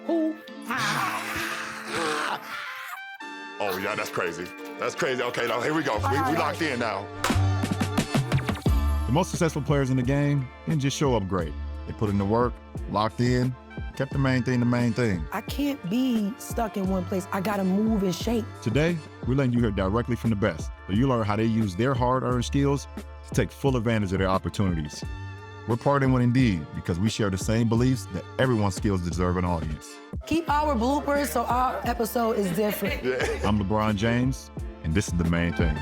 Who? Oh, yeah, that's crazy. That's crazy. Okay, now here we go. We locked in now. The most successful players in the game didn't just show up great. They put in the work, locked in, kept the main thing the main thing. I can't be stuck in one place. I gotta move and shape. Today, we're letting you hear directly from the best, so you learn how they use their hard-earned skills to take full advantage of their opportunities. We're partnering with Indeed because we share the same beliefs that everyone's skills deserve an audience. Keep our bloopers so our episode is different. I'm LeBron James, and this is the main thing.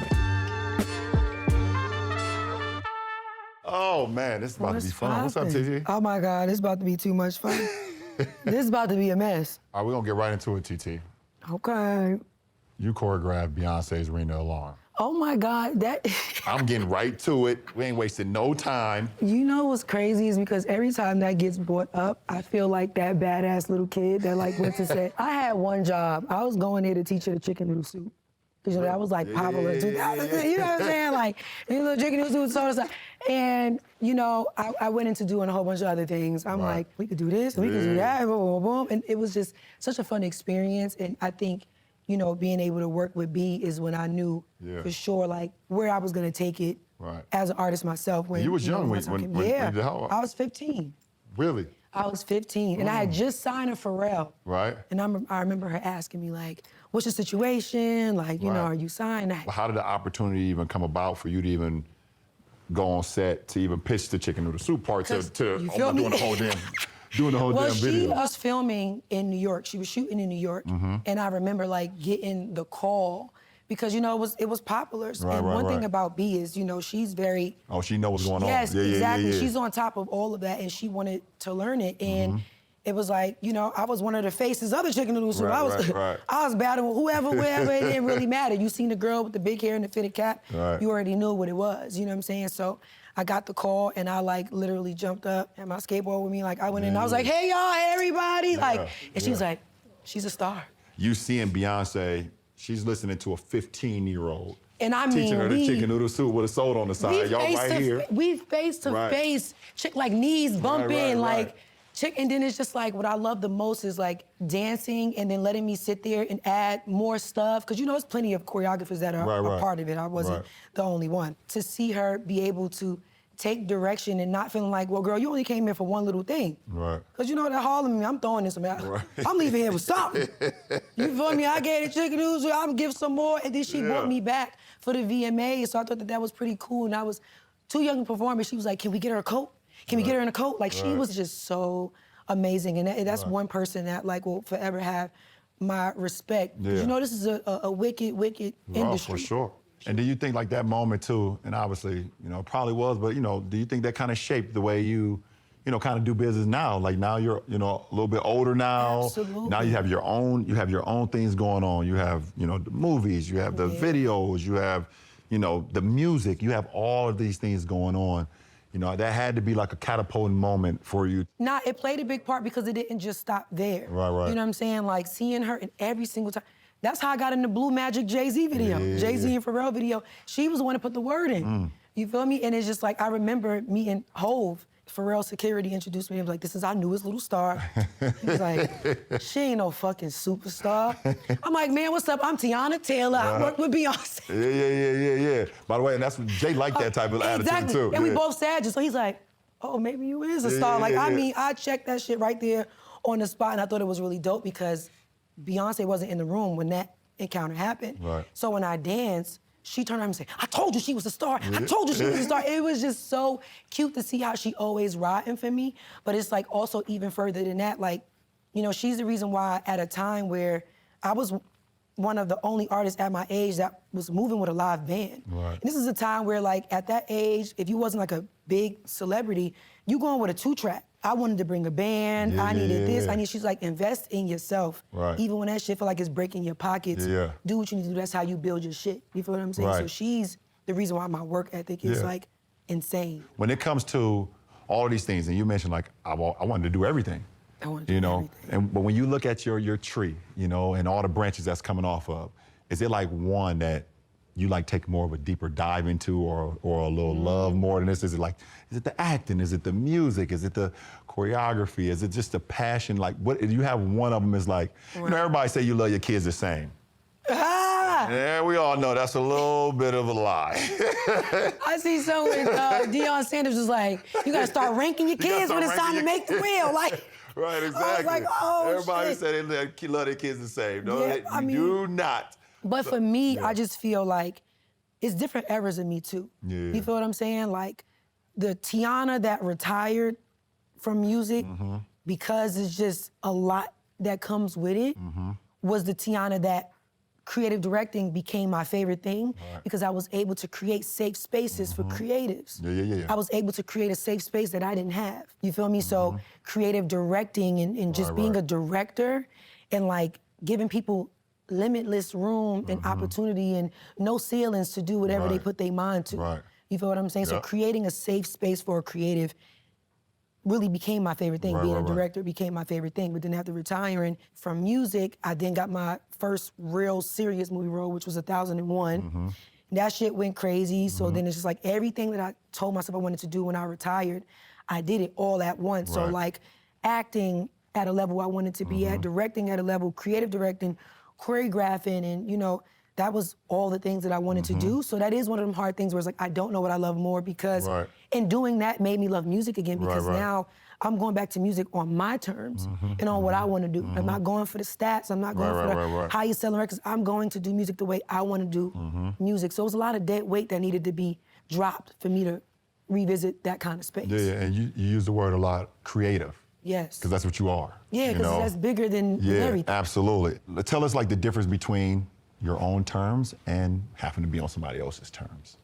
Oh, man, this is about to be fun. What's up, TT? Oh, my God, it's about to be too much fun. This is about to be a mess. All right, we're going to get right into it, TT. Okay. You choreographed Beyonce's Ring the Alarm. Oh, my God, that... I'm getting right to it. We ain't wasting no time. You know what's crazy is because every time that gets brought up, I feel like that badass little kid that like went to say, I had one job. I was going there to teach her the chicken noodle soup. Because you know, that was like popular. You know what I'm saying? Like, you know, chicken noodle soup, soda stuff. And, you know, I went into doing a whole bunch of other things. I'm like, we could do this, we could do that, boom, boom, boom. And it was just such a fun experience. And I think, you know, being able to work with B is when I knew for sure, like, where I was gonna take it as an artist myself. When you was young when I was 15. Really? I was 15, and I had just signed a Pharrell. Right. And I remember her asking me, like, what's your situation? Like, you know, are you signed? Well, how did the opportunity even come about for you to even go on set to even pitch the chicken noodle soup part to doing the whole damn video? Well, she was filming in New York. She was shooting in New York, and I remember like getting the call because you know it was popular. And one thing about B is, you know, she's very she knows what's going on. Yes, exactly. She's on top of all of that, and she wanted to learn it. And it was like, you know, I was one of the faces of the chicken noodle soup. I was battling with whoever, wherever. It didn't really matter. You seen the girl with the big hair and the fitted cap. You already knew what it was. You know what I'm saying? So I got the call, and I like literally jumped up, had my skateboard with me. Like I went in, and I was like, "Hey y'all, hey everybody!" Like, and she was like, "She's a star." You seeing Beyonce? She's listening to a 15-year-old. And I mean, teaching her the chicken noodle soup with a soda on the side. Y'all right here. We face to face, chick like knees bumping, like chick. And then it's just like what I love the most is like dancing and then letting me sit there and add more stuff. Cause you know, there's plenty of choreographers that are a part of it. I wasn't the only one. To see her be able to take direction and not feeling like, well, girl, you only came here for one little thing. Cause you know that Harlem, I'm throwing this, I'm leaving here with something. You feel me? I gave the chicken noodles, I'm gonna give some more, and then she brought me back for the VMA, so I thought that was pretty cool, and I was too young to perform, and she was like, can we get her a coat? Can we get her in a coat? Like, she was just so amazing, and that's one person that like will forever have my respect. You know, this is a wicked, wicked industry. For sure. And do you think like that moment too, and obviously, you know, it probably was, but you know, do you think that kind of shaped the way you know, kind of do business now? Like now you're, you know, a little bit older now. Absolutely. Now you have your own things going on. You have, you know, the movies, you have the videos, you have, you know, the music, you have all of these things going on. You know, that had to be like a catapulting moment for you. Nah, it played a big part because it didn't just stop there. You know what I'm saying? Like seeing her in every single time. That's how I got in the Blue Magic Jay-Z video, Jay-Z and Pharrell video. She was the one to put the word in. You feel me? And it's just like, I remember meeting Hove. Pharrell's security introduced me. He was like, this is our newest little star. He was like, she ain't no fucking superstar. I'm like, man, what's up? I'm Teyana Taylor. I work with Beyonce. Yeah. By the way, and that's what Jay liked that type of attitude too. And we both sad, so he's like, oh, maybe you is a star. I mean, I checked that shit right there on the spot, and I thought it was really dope because Beyonce wasn't in the room when that encounter happened. So when I danced, she turned around and said, I told you she was a star. I told you she was a star. It was just so cute to see how she always riding for me. But it's like also even further than that, like, you know, she's the reason why at a time where I was one of the only artists at my age that was moving with a live band. And this is a time where like at that age, if you wasn't like a big celebrity, you going with a 2-track. I wanted to bring a band, I needed this, she's like, invest in yourself. Even when that shit feel like it's breaking your pockets, do what you need to do, that's how you build your shit. You feel what I'm saying? So she's the reason why my work ethic is like insane. When it comes to all of these things, and you mentioned like, I wanted to do everything. I wanted to do everything. But when you look at your tree, you know, and all the branches that's coming off of, is it like one that you like take more of a deeper dive into or a little love more than this? Is it the acting? Is it the music? Is it the choreography? Is it just the passion? Like, what, you have one of them is like, you know, everybody say you love your kids the same. Yeah, we all know that's a little bit of a lie. I see someone, Deion Sanders was like, you gotta start ranking your kids when it's time to make the wheel. Like, right, exactly. I was like, oh, everybody shit. said they love their kids the same. No, Yeah, you do not. But for me, I just feel like it's different eras of me too. Yeah. You feel what I'm saying? Like the Teyana that retired from music, because it's just a lot that comes with it, was the Teyana that creative directing became my favorite thing because I was able to create safe spaces for creatives. Yeah. I was able to create a safe space that I didn't have. You feel me? So creative directing and just being a director and like giving people limitless room and opportunity and no ceilings to do whatever they put their mind to. You feel what I'm saying? So creating a safe space for a creative really became my favorite thing. Being a director became my favorite thing. But then after retiring from music, I then got my first real serious movie role, which was 1001. That shit went crazy. So then it's just like everything that I told myself I wanted to do when I retired, I did it all at once. So like acting at a level I wanted to be at, directing at a level, creative directing, choreographing, and you know, that was all the things that I wanted to do. So that is one of them hard things where it's like, I don't know what I love more because in doing that made me love music again because now I'm going back to music on my terms and on what I want to do. I'm not going for the stats. I'm not going for the how you selling records. I'm going to do music the way I want to do music. So it was a lot of dead weight that needed to be dropped for me to revisit that kind of space. Yeah, and you use the word a lot, creative. Yes. Because that's what you are. Yeah, because that's bigger than everything. Absolutely. Tell us like the difference between your own terms and having to be on somebody else's terms.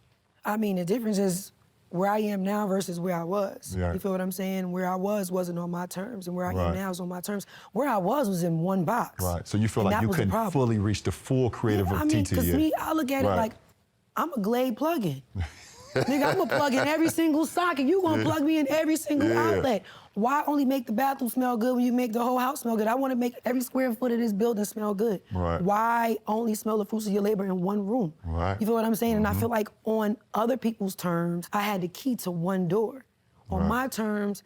I mean, the difference is where I am now versus where I was. Yeah. You feel what I'm saying? Where I wasn't on my terms, and where I am now is on my terms. Where I was in one box. Right, so you feel like you couldn't fully reach the full creative of TT. I mean, because me, I look at it like, I'm a Glade plug-in. Nigga, I'm gonna plug in every single socket. You gonna plug me in every single outlet. Why only make the bathroom smell good when you make the whole house smell good? I wanna make every square foot of this building smell good. Why only smell the fruits of your labor in one room? You feel what I'm saying? And I feel like on other people's terms, I had the key to one door. On my terms,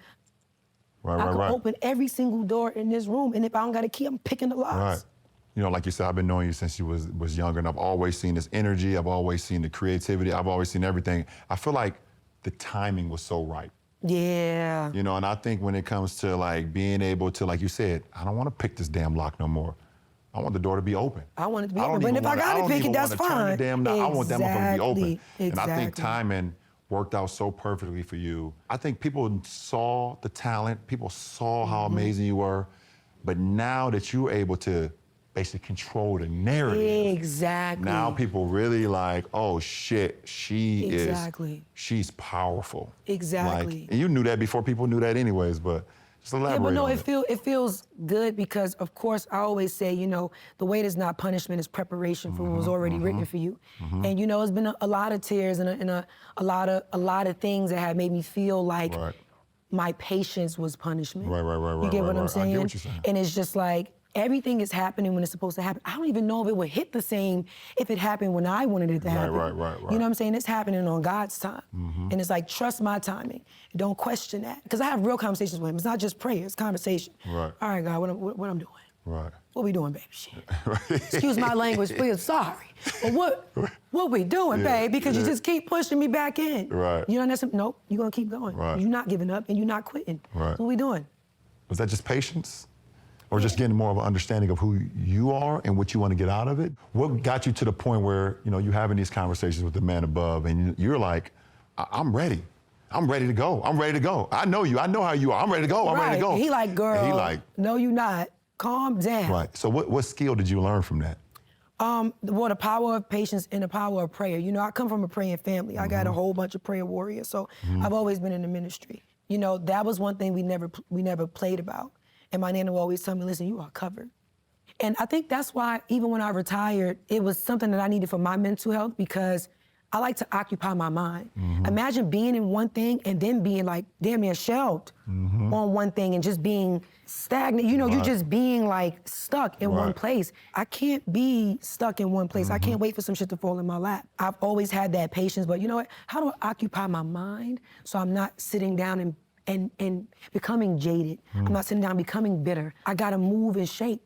I could open every single door in this room, and if I don't got a key, I'm picking the locks. You know, like you said, I've been knowing you since you was younger, and I've always seen this energy, I've always seen the creativity, I've always seen everything. I feel like the timing was so right. Yeah. You know, and I think when it comes to like being able to, like you said, I don't want to pick this damn lock no more. I want the door to be open. I want it to be open, but if I gotta pick it, that's fine. I want that motherfucker to be open. Exactly. And I think timing worked out so perfectly for you. I think people saw the talent, people saw how amazing you were, but now that you're able to basically control the narrative. Exactly. Now people really like, oh shit, she's powerful. Exactly. Like, and you knew that before people knew that anyways, but just elaborate but no, on it feels good because, of course, I always say, you know, the weight is not punishment, it's preparation for what was already written for you. And you know, it's been a lot of tears and a lot of things that have made me feel like my patience was punishment. You get what I'm saying? I get what you're saying. And it's just like, everything is happening when it's supposed to happen. I don't even know if it would hit the same if it happened when I wanted it to happen. Right. You know what I'm saying? It's happening on God's time. And it's like, trust my timing. Don't question that. Because I have real conversations with him. It's not just prayer, it's conversation. All right, God, what I'm doing? What we doing, baby? Shit. Excuse my language, please, sorry. But what we doing, babe? Because you just keep pushing me back in. You know, nope, you're gonna keep going. You're not giving up and you're not quitting. What we doing? Was that just patience? Or just getting more of an understanding of who you are and what you want to get out of it? What got you to the point where, you know, you're having these conversations with the man above and you're like, I'm ready. I'm ready to go. I'm ready to go. I know you. I know how you are. I'm ready to go. I'm ready to go. He like, girl, and he like, no, you not. Calm down. So what skill did you learn from that? Well, the power of patience and the power of prayer. You know, I come from a praying family. I got a whole bunch of prayer warriors. So I've always been in the ministry. You know, that was one thing we never played about. And my nana would always tell me, listen, you are covered. And I think that's why even when I retired, it was something that I needed for my mental health because I like to occupy my mind. Imagine being in one thing and then being like damn near shelved on one thing and just being stagnant. You know, you're just being like stuck in one place. I can't be stuck in one place. I can't wait for some shit to fall in my lap. I've always had that patience, but you know what? How do I occupy my mind so I'm not sitting down and becoming jaded? I'm not sitting down becoming bitter. I gotta move and shape.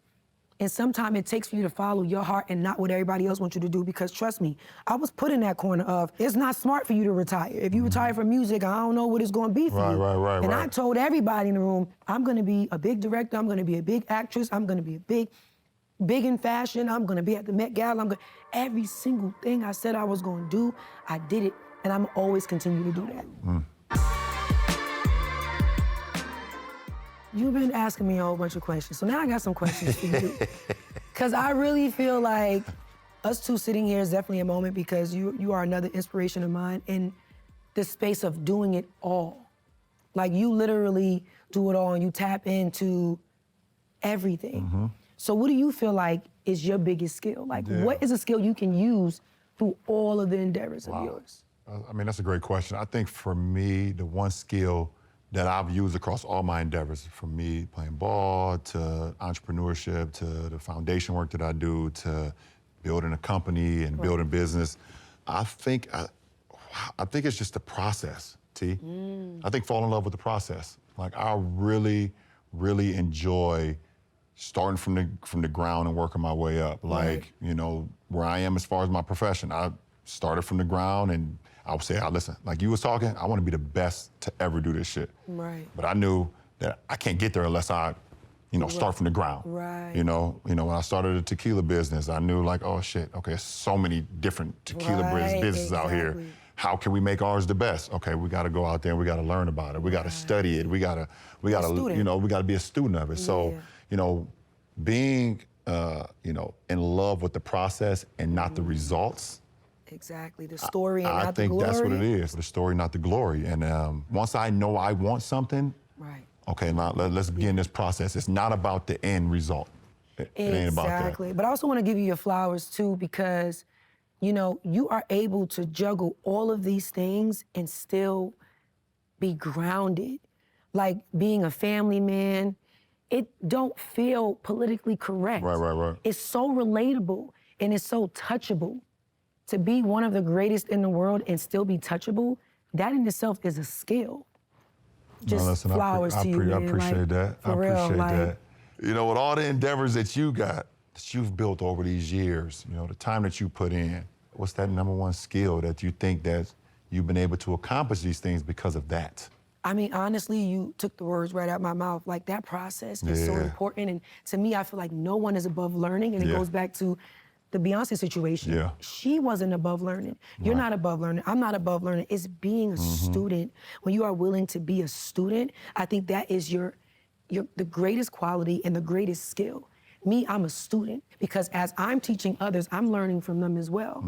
And sometimes it takes for you to follow your heart and not what everybody else wants you to do, because trust me, I was put in that corner of, it's not smart for you to retire. If you retire from music, I don't know what it's gonna be for you. And I told everybody in the room, I'm gonna be a big director, I'm gonna be a big actress, I'm gonna be a big in fashion, I'm gonna be at the Met Gala, every single thing I said I was gonna do, I did it, and I'm always continue to do that. You've been asking me a whole bunch of questions, so now I got some questions for you. Because I really feel like us two sitting here is definitely a moment, because you are another inspiration of mine in the space of doing it all. Like, you literally do it all and you tap into everything. So what do you feel like is your biggest skill? Like, what is a skill you can use through all of the endeavors of yours? I mean, that's a great question. I think for me, the one skill that I've used across all my endeavors, from me playing ball to entrepreneurship to the foundation work that I do to building a company and building business, I think it's just the process, T. I think fall in love with the process. Like, I really, really enjoy starting from the ground and working my way up. Like, you know, where I am as far as my profession, I started from the ground, and I would say, listen, like you was talking, I want to be the best to ever do this shit. But I knew that I can't get there unless I, you know, start from the ground. You know, when I started a tequila business, I knew, like, oh shit, okay, there's so many different tequila businesses out here. How can we make ours the best? Okay, we got to go out there and we got to learn about it. We got to study it. We got to, you know, we got to be a student of it. So, you know, being, you know, in love with the process and not the results. Exactly, the story and not the glory. I think that's what it is, the story, not the glory. And once I know I want something, okay, now let's begin this process. It's not about the end result. It ain't about that. Exactly, but I also want to give you your flowers too, because, you know, you are able to juggle all of these things and still be grounded. Like, being a family man, it don't feel politically correct. It's so relatable and it's so touchable. To be one of the greatest in the world and still be touchable, that in itself is a skill. Just flowers to you, man. I appreciate that. I appreciate that. You know, with all the endeavors that you got, that you've built over these years, you know, the time that you put in, what's that number one skill that you think that you've been able to accomplish these things because of that? I mean, honestly, you took the words right out of my mouth. Like, that process is so important. And to me, I feel like no one is above learning. And it goes back to the Beyoncé situation. She wasn't above learning. You're not above learning. I'm not above learning. It's being a student. When you are willing to be a student, I think that is the greatest quality and the greatest skill. Me, I'm a student, because as I'm teaching others, I'm learning from them as well.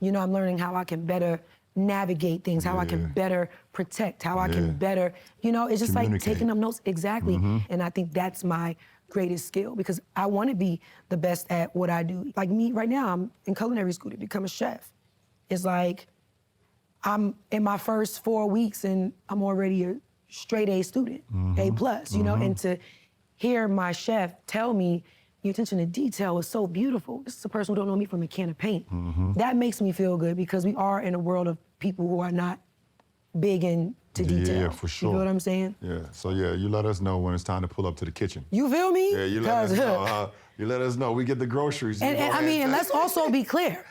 You know, I'm learning how I can better navigate things, how I can better protect, how I can better, you know, it's just like taking them notes. Exactly. And I think that's my greatest skill, because I want to be the best at what I do. Like me right now, I'm in culinary school to become a chef. It's like I'm in my first 4 weeks and I'm already a straight A student, A+, you know, and to hear my chef tell me your attention to detail is so beautiful. This is a person who don't know me from a can of paint. That makes me feel good, because we are in a world of people who are not big into detail. Yeah, for sure. You know what I'm saying? Yeah, so you let us know when it's time to pull up to the kitchen. You feel me? Yeah, you let us know. You let us know. We get the groceries. And I mean, and let's also be clear.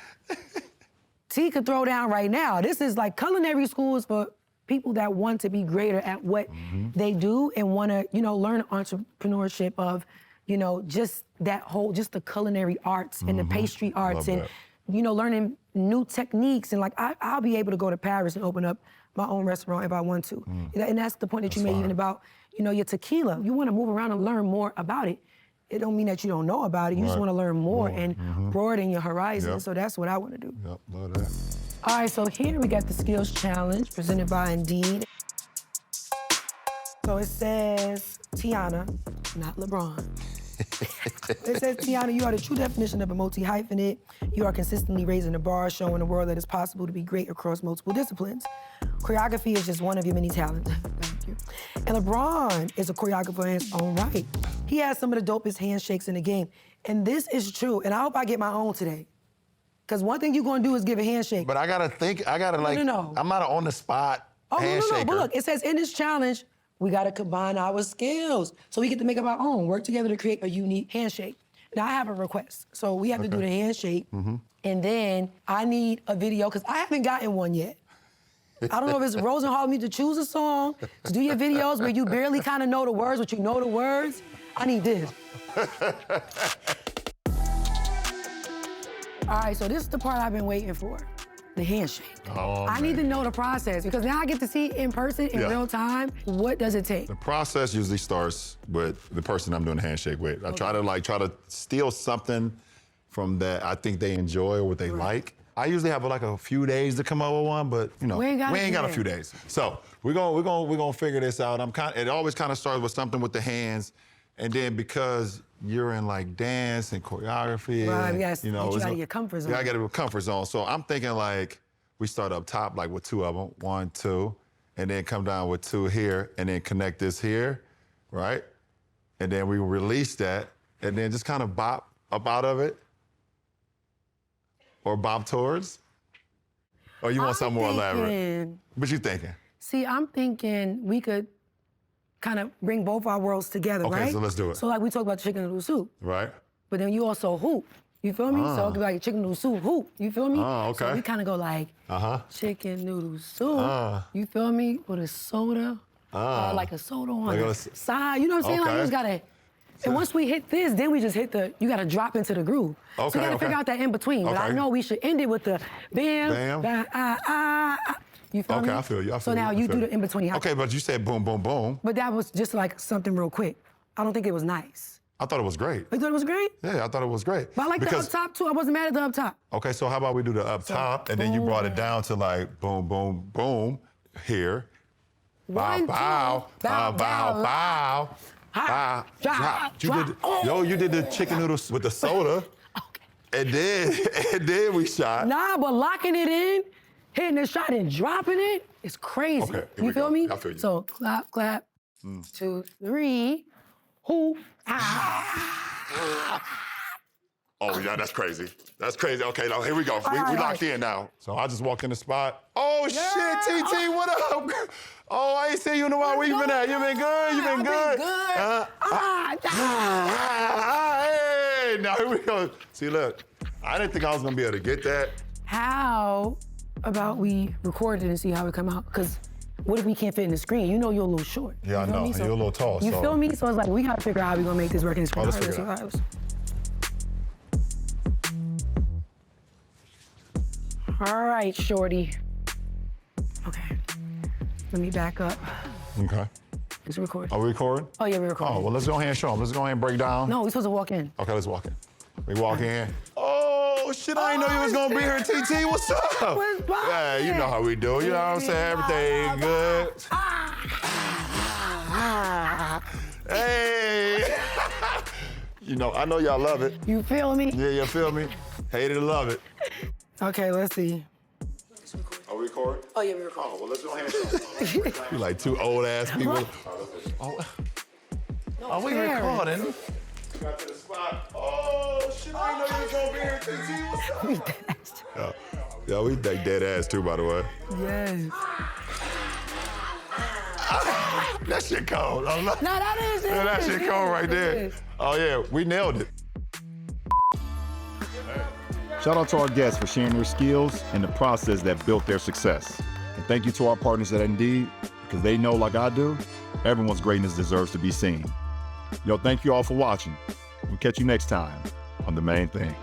T could throw down right now. This is like culinary schools for people that want to be greater at what they do and want to, you know, learn entrepreneurship of, you know, just that whole, just the culinary arts and the pastry arts and, you know, learning new techniques. And like, I'll be able to go to Paris and open up my own restaurant if I want to. And that's the point that you made even about, you know, your tequila. You want to move around and learn more about it. It don't mean that you don't know about it. You just want to learn more and broaden your horizon. So that's what I want to do. Love that. All right, so here we got the skills challenge presented by Indeed. So it says Teyana, not LeBron. It says, Teyana, you are the true definition of a multi-hyphenate. You are consistently raising the bar, showing the world that it's possible to be great across multiple disciplines. Choreography is just one of your many talents. Thank you. And LeBron is a choreographer in his own right. He has some of the dopest handshakes in the game. And this is true, and I hope I get my own today. Because one thing you're gonna do is give a handshake. But I gotta think, No. I'm not on the spot handshaker. No. But look, it says in this challenge, we gotta combine our skills. So we get to make up our own, work together to create a unique handshake. Now I have a request. So we have to do the handshake, and then I need a video, because I haven't gotten one yet. I don't know if it's Rosenhall me to choose a song, to do your videos where you barely kind of know the words, but you know the words. I need this. All right, so this is the part I've been waiting for, the handshake. Oh, I need to know the process, because now I get to see in person, in real time, what does it take? The process usually starts with the person I'm doing the handshake with. I try to steal something from that I think they enjoy or what they like. I usually have like a few days to come up with one, but you know, we ain't got a few days. So we're gonna figure this out. It always kind of starts with something with the hands, and then because you're in like dance and choreography, right, and, you know, get you out of your comfort zone. Yeah, I get out of a comfort zone. So I'm thinking like we start up top like with two of them, 1, 2, and then come down with 2 here, and then connect this here, right? And then we release that, and then just kind of bop up out of it. Or bop towards? Or you want something more elaborate? What you thinking? See, I'm thinking we could kind of bring both our worlds together, right? Okay, so let's do it. So like we talk about chicken noodle soup. Right. But then you also hoop. You feel me? So it could be like chicken noodle soup, hoop. You feel me? Oh, okay. So we kind of go like chicken noodle soup. You feel me? With a soda. Like a soda on the side. You know what I'm saying? Like you just gotta. And once we hit this, then we just hit you gotta drop into the groove. Okay, so you gotta figure out that in between. But I know we should end it with the bam, bam. You feel me? Okay, I feel you. So now you do the in between. Okay, but you said boom, boom, boom. But that was just like something real quick. I don't think it was nice. I thought it was great. You thought it was great? Yeah, I thought it was great. But I like the up top too. I wasn't mad at the up top. Okay, so how about we do the up top, and then you brought it down to like boom, boom, boom, here. Bow, bow, bow, bow, bow. Drop. You did the chicken noodles with the soda. Okay. And then we shot. Nah, but locking it in, hitting the shot and dropping it is crazy. Okay, you feel me? I feel you. So clap, clap. 2, 3. Hoop. Oh yeah, that's crazy. That's crazy. Okay, now here we go. We locked in now. So I just walked in the spot. Oh shit, TT, what up? Oh, I ain't seen you in a while. Where you been at? You been good? You been good? Hey, now here we go. See, look, I didn't think I was gonna be able to get that. How about we record it and see how it come out? Because what if we can't fit in the screen? You know you're a little short. Yeah, I know. So, you're a little tall. You feel me? So it's like, we gotta figure out how we're gonna make this work in the screen. Let's figure it out. All right, shorty. Okay. Let me back up. Okay. It's recording. Are we recording? Oh, yeah, we're recording. Oh, well, let's go ahead and show them. Let's go ahead and break down. No, we're supposed to walk in. Okay, let's walk in. We walk in. Oh, shit, I didn't know you was gonna be here, TT. What's up? What's poppin'? Yeah, you know how we do. You know what I'm saying? Everything good. Hey. You know, I know y'all love it. You feel me? Yeah, you feel me? Hate it or love it. Okay, let's see. Are we recording? Oh, yeah, we're recording. Oh, well, let's go ahead and you like 2 old ass people. Oh, are we recording? We got to the spot. Oh, shit, I didn't know you was gonna be here, TT. What's up? Yeah, we think dead ass too, by the way. Yes. That shit cold. No, that is it. Yeah, that shit cold right there. Oh, yeah, we nailed it. Shout out to our guests for sharing their skills and the process that built their success. And thank you to our partners at Indeed, because they know, like I do, everyone's greatness deserves to be seen. Yo, thank you all for watching. We'll catch you next time on The Main Thing.